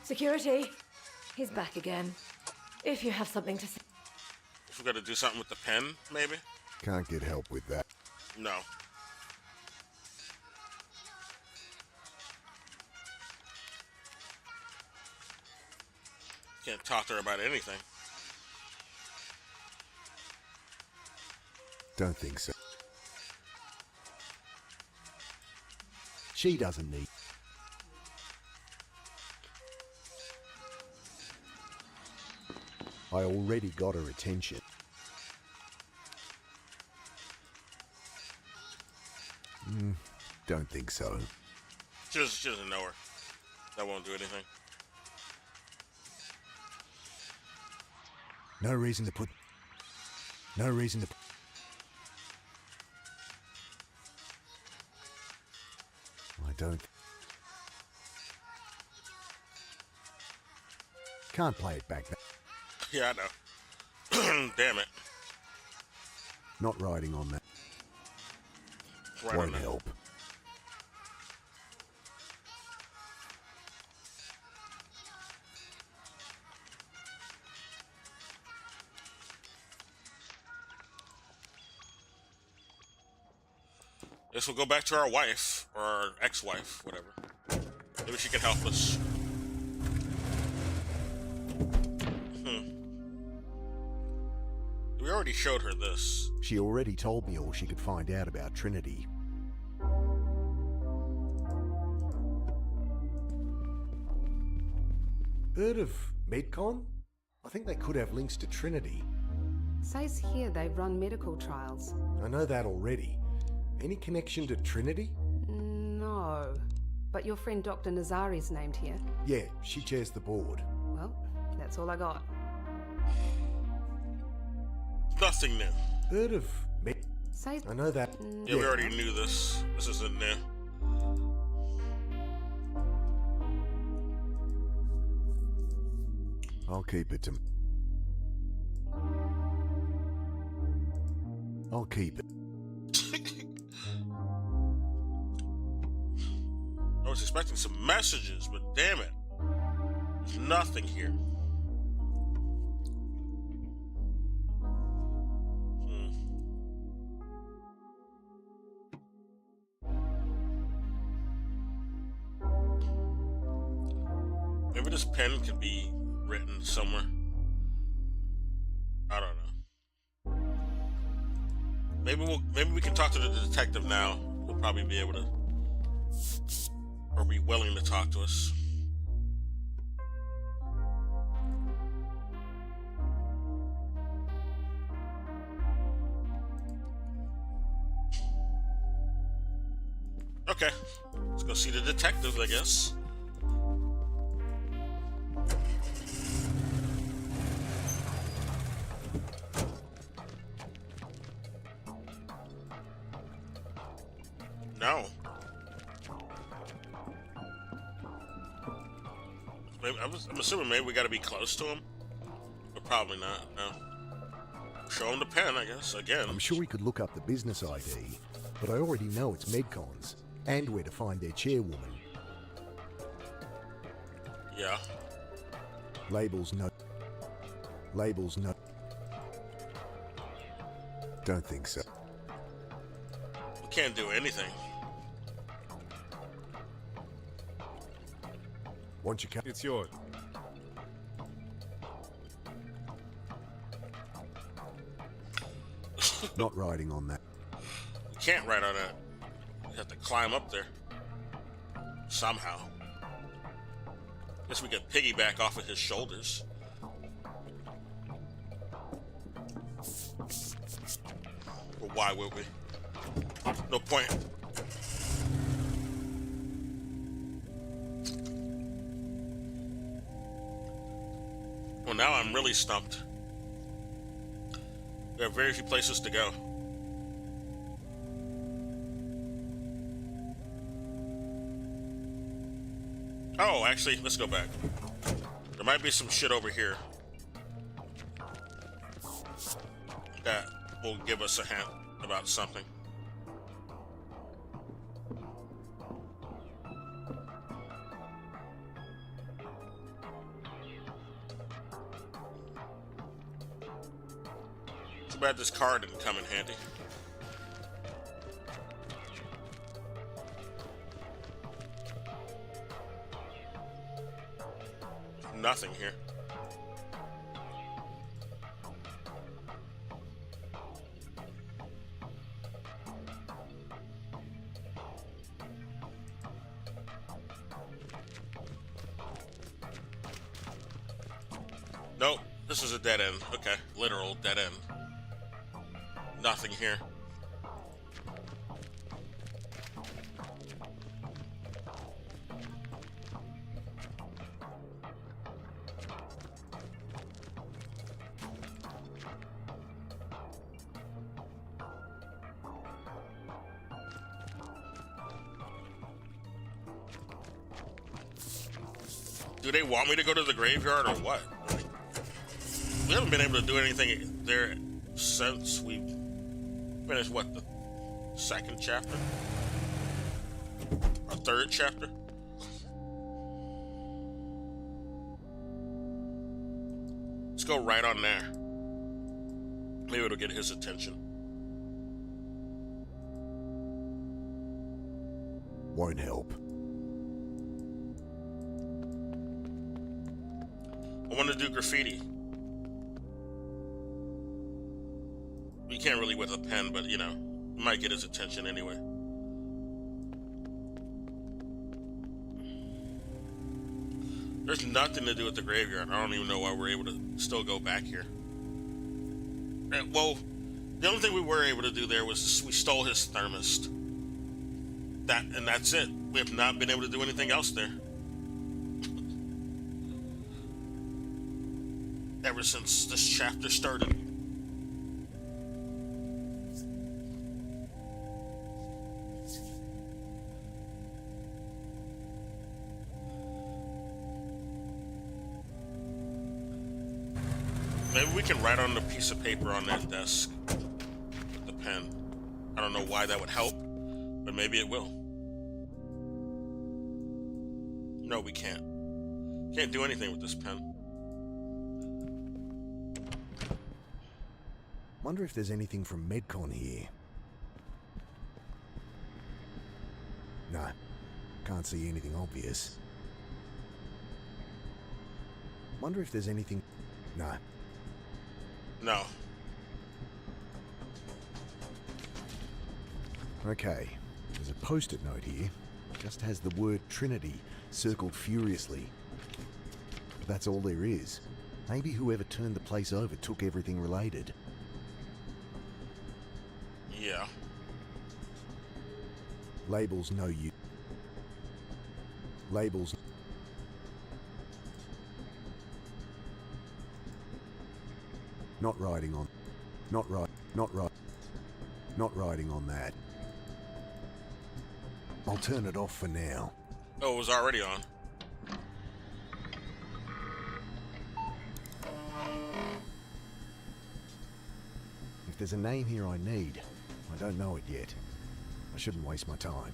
Security, he's back again. If you have something to say. If we gotta do something with the pen, maybe? Can't get help with that. No. Can't talk to her about anything. Don't think so. She doesn't need... I already got her attention. Don't think so. She doesn't know her. That won't do anything. No reason to put... No reason to... I don't... Can't play it back. Yeah, I know. Damn it. Not riding on that. Right on Won't that. help. Guess we'll go back to our wife, or our ex-wife, whatever. Maybe she can help us. We already showed her this. She already told me all she could find out about Trinity. Heard of Medcon? I think they could have links to Trinity. Says here they run medical trials. I know that already. Any connection to Trinity? No. But your friend Dr. Nazari's named here. Yeah, she chairs the board. Well, that's all I got. Nothing new. Heard of Med... Says I know that. Yeah, we already knew this. This isn't new. I'll keep it to... I'll keep it. I was expecting some messages, but damn it. There's nothing here. Maybe this pen could be written somewhere. I don't know. Maybe we can talk to the detective now. He'll probably be able to, or be willing to talk to us. Okay, let's go see the detective, I guess. No. Maybe, I'm assuming maybe we gotta be close to him. But probably not, no. Show him the pen, I guess, again. I'm sure we could look up the business ID, but I already know it's Medcon's, and where to find their chairwoman. Yeah. Labels no. Labels no. Don't think so. We can't do anything. Once you come. It's yours. Not riding on that. We can't ride on that. We have to climb up there. Somehow. Guess we could piggyback off of his shoulders. But why would we? No point. Well, now I'm really stumped. We have very few places to go. Oh, actually, let's go back. There might be some shit over here that will give us a hint about something. Too bad this car didn't come in handy. Nothing here. Nope, this is a dead end. Okay, literal dead end. Nothing here. Do they want me to go to the graveyard or what? Like, we haven't been able to do anything there since we finished, what, the second chapter? Or third chapter? Let's go right on there. Maybe it'll get his attention. Won't help. I want to do graffiti. You can't really with a pen, but you know, it might get his attention anyway. There's nothing to do with the graveyard. I don't even know why we're able to still go back here. Well, the only thing we were able to do there was we stole his thermos. And that's it. We have not been able to do anything else there. Ever since this chapter started. Maybe we can write on the piece of paper on that desk with the pen. I don't know why that would help, but maybe it will. No, we can't. Can't do anything with this pen. Wonder if there's anything from Medcon here. No, can't see anything obvious. Wonder if there's anything. No. No. Okay, there's a post-it note here. Just has the word Trinity circled furiously. But that's all there is. Maybe whoever turned the place over took everything related. Yeah. Labels no use. Labels. Not riding on. Not riding on that. I'll turn it off for now. Oh, it was already on. If there's a name here I need, I don't know it yet. I shouldn't waste my time.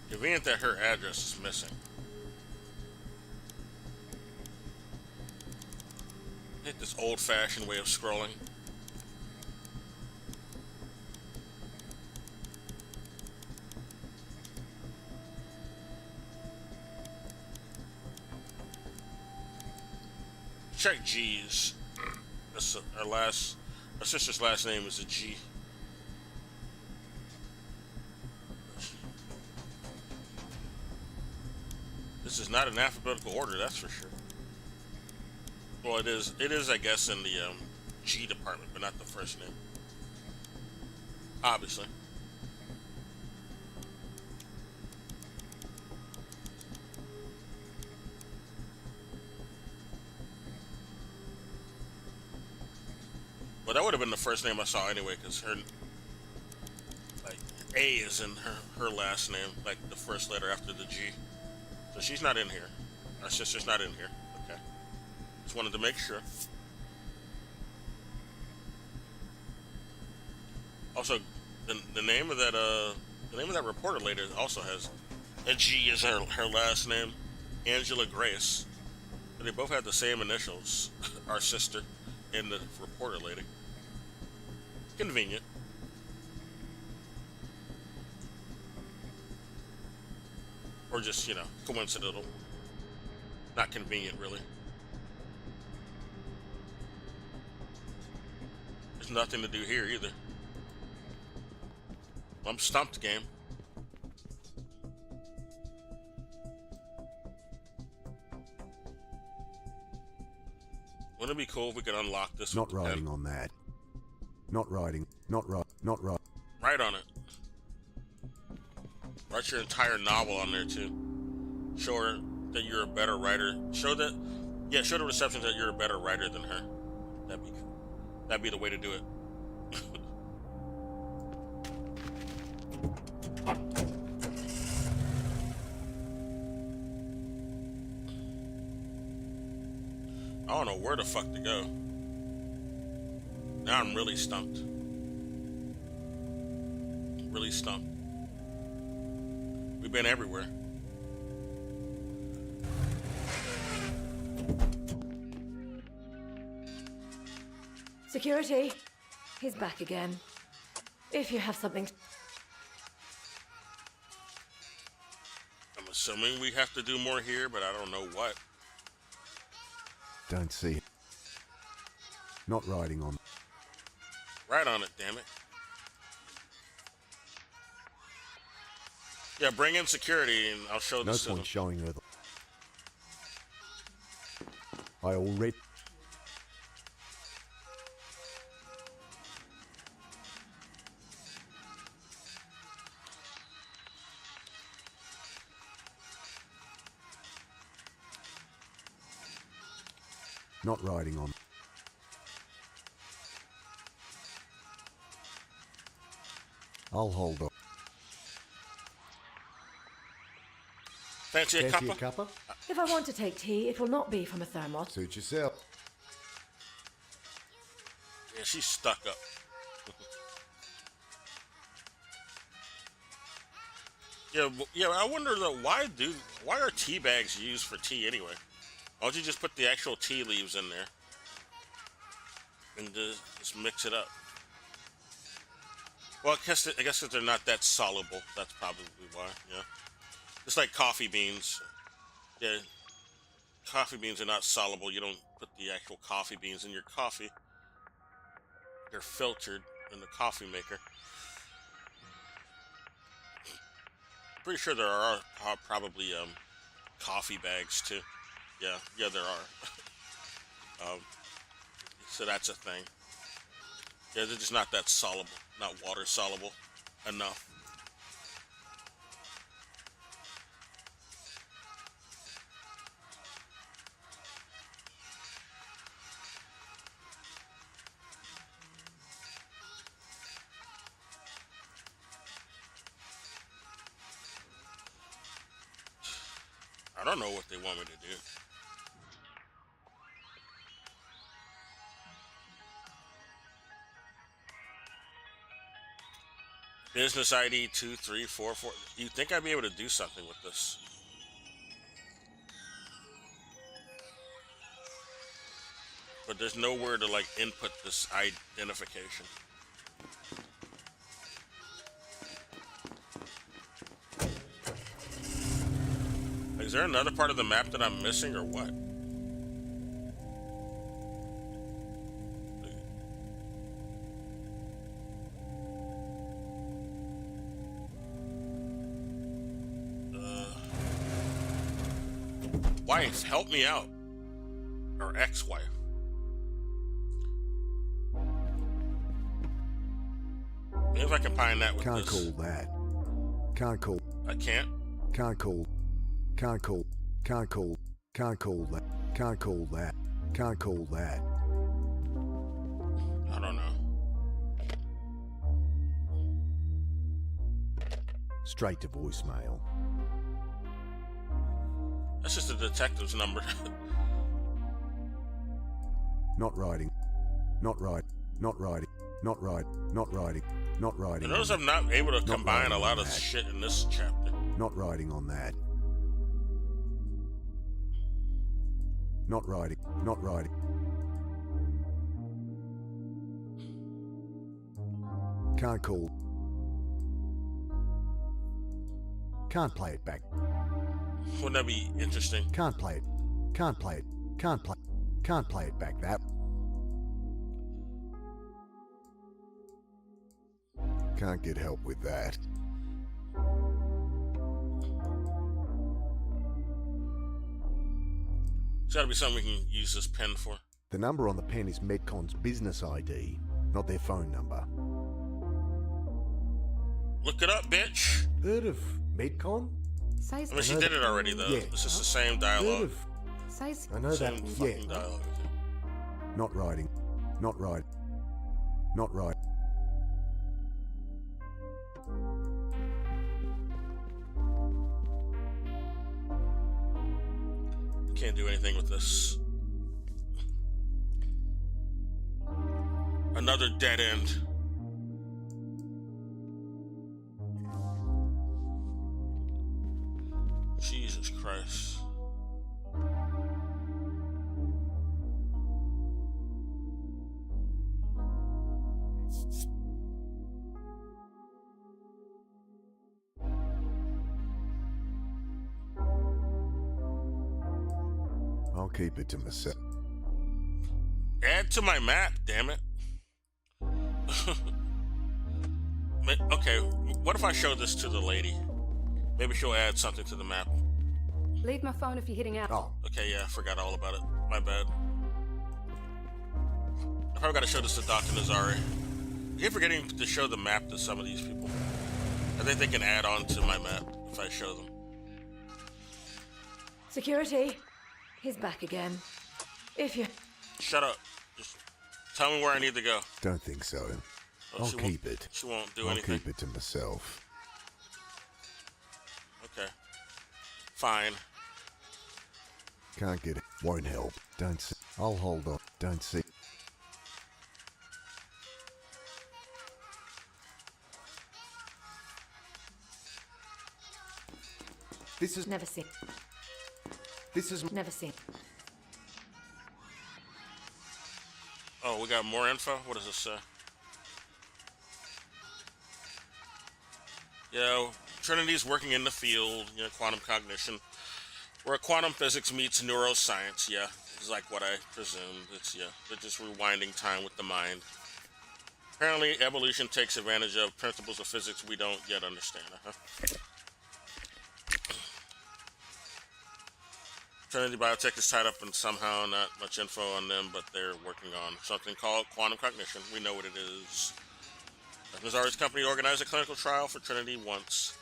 Convenient that her address is missing. I hate this old-fashioned way of scrolling. Check G's. That's our sister's last name is a G. This is not in alphabetical order, that's for sure. Well, it is, I guess, in the G department, but not the first name. Obviously. Well, that would have been the first name I saw anyway, because her, like, A is in her last name, like the first letter after the G. So she's not in here. Our sister's not in here. Okay. Just wanted to make sure. Also, the name of that reporter later also has a G as her last name, Angela Grace. But they both have the same initials. Our sister and the reporter lady. Convenient. Or just, you know, coincidental. Not convenient, really. There's nothing to do here either. I'm stumped, game. Wouldn't it be cool if we could unlock this? Not riding on that. Not riding. Not right. Write on it. Write your entire novel on there too. Show her that you're a better writer. Show the reception that you're a better writer than her. That'd be the way to do it. I don't know where the fuck to go. Now I'm really stumped. Really stumped. We've been everywhere. Security. He's back again. If you have something... I'm assuming we have to do more here, but I don't know what. Don't see it. Not riding on. Right on it, damn it. Yeah, bring in security and I'll show No this. point showing her. I already. Not riding on. I'll hold up. Fancy a Fancy cuppa? a cuppa? If I want to take tea, it will not be from a thermos. Suit yourself. Yeah, she's stuck up. Yeah. I wonder though, why are tea bags used for tea anyway? Why don't you just put the actual tea leaves in there and just mix it up? Well, I guess that they're not that soluble. That's probably why. Yeah, it's like coffee beans. Yeah, coffee beans are not soluble. You don't put the actual coffee beans in your coffee. They're filtered in the coffee maker. Pretty sure there are probably coffee bags too. Yeah, there are. So that's a thing. Yeah, they're just not that soluble, not water soluble enough. I don't know what they want me to do. Business ID 2344. You think I'd be able to do something with this? But there's nowhere to like input this identification. Is there another part of the map that I'm missing or what? Wife, help me out. Or ex-wife. Maybe if I combine that with Can't this. call that. Can't call. I can't? Can't call. Can't call. Can't call. Can't call that. Can't call that. Can't call that. I don't know. Straight to voicemail. That's just a detective's number. Not writing. Not right. Not writing. Not right. Not writing. Not You writing. notice I'm not able to Not combine writing a lot on of that. shit in this chapter. Not writing on that. Not writing. Not writing. Can't call. Can't play it back. Wouldn't that be interesting? Can't play it. Can't play it. Can't play. Can't play it back. That. Can't get help with that. It's gotta be something we can use this pen for. The number on the pen is Medcon's business ID, not their phone number. Look it up, bitch. Heard of Medcon? Says I mean, she did it already, though. Yeah. This is the same Heard dialogue. of. says I know that. Same Yeah. fucking dialogue. Not writing. Not right. Not right. Can't do anything with this. Another dead end. Jesus Christ. I'll keep it to myself. Add to my map, damn it. Okay, what if I show this to the lady? Maybe she'll add something to the map. leave my phone if you're heading out. Oh, Okay, yeah, I forgot all about it. My bad. I probably gotta show this to Dr. Nazari. I keep forgetting to show the map to some of these people. I think they can add on to my map if I show them. Security. He's back again. If you... Shut up. Just tell me where I need to go. don't think so. Oh, I'll she won't- keep it. She won't do I'll anything. keep it to myself. Okay. Fine. Can't get it. Won't help. Don't see. I'll hold on. Don't see. This is. Never seen. This is. Never seen. Oh, we got more info? What does this say? Yeah, Trinity's working in the field, quantum cognition, where quantum physics meets neuroscience. Yeah, it's like what I presumed. They're just rewinding time with the mind. Apparently, evolution takes advantage of principles of physics we don't yet understand. Trinity Biotech is tied up in somehow, not much info on them, but they're working on something called quantum cognition. We know what it is. Nazari's company organized a clinical trial for Trinity once.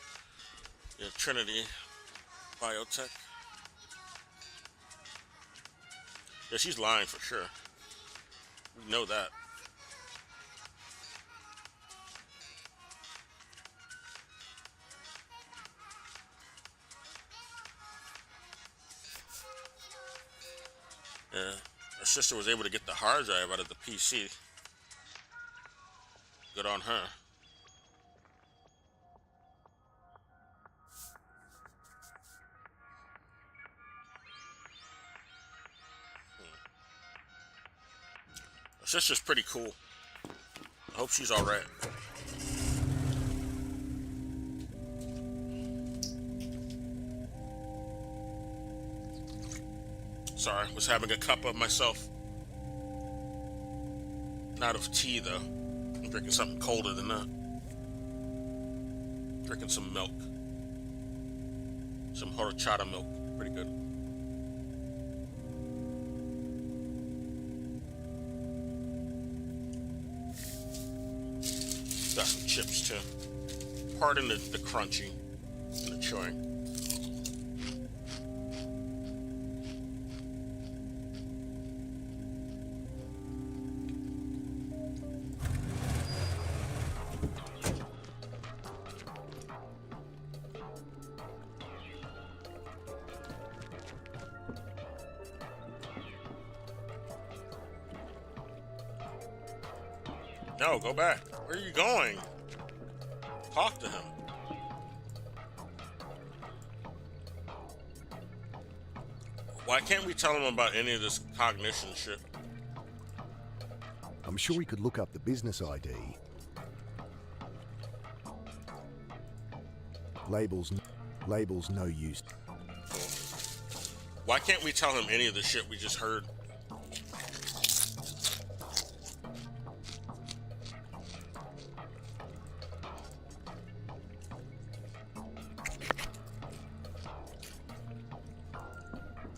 Yeah, Trinity Biotech. Yeah, she's lying for sure. We know that. her sister was able to get the hard drive out of the PC. Good on her. Her sister's pretty cool. I hope she's all right. Sorry, was having a cup of myself. Not of tea, though. I'm drinking something colder than that. Drinking some milk. Some horchata milk. Pretty good. Got some chips, too. Pardon the crunchy and the chewing. No, go back. Where are you going? Talk to him. Why can't we tell him about any of this cognition shit? I'm sure he could look up the business ID. Labels no use. Why can't we tell him any of the shit we just heard?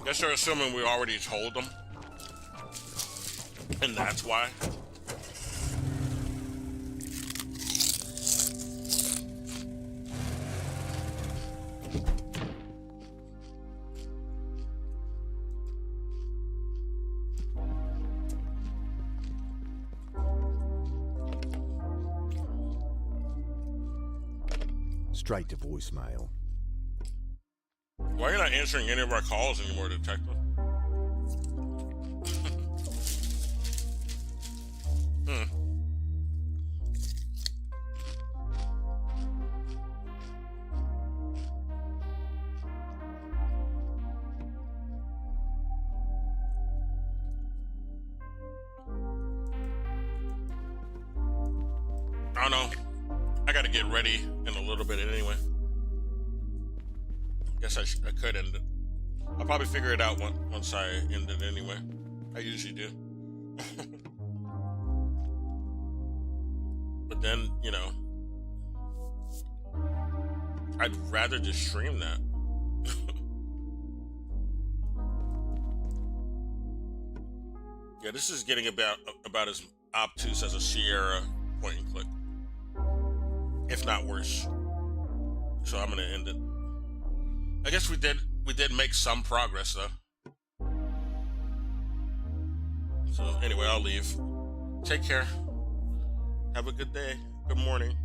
Guess they're assuming we already told them. And that's why. Straight to voicemail. Why are you not answering any of our calls anymore, Detective? I don't know. I gotta get ready in a little bit anyway. Guess I could end it. I'll probably figure it out once I end it anyway. I usually do. But then, you know, I'd rather just stream that. Yeah, this is getting about as obtuse as a Sierra point and click, if not worse. So I'm gonna end it. I guess we did make some progress though. So anyway, I'll leave. Take care. Have a good day. Good morning.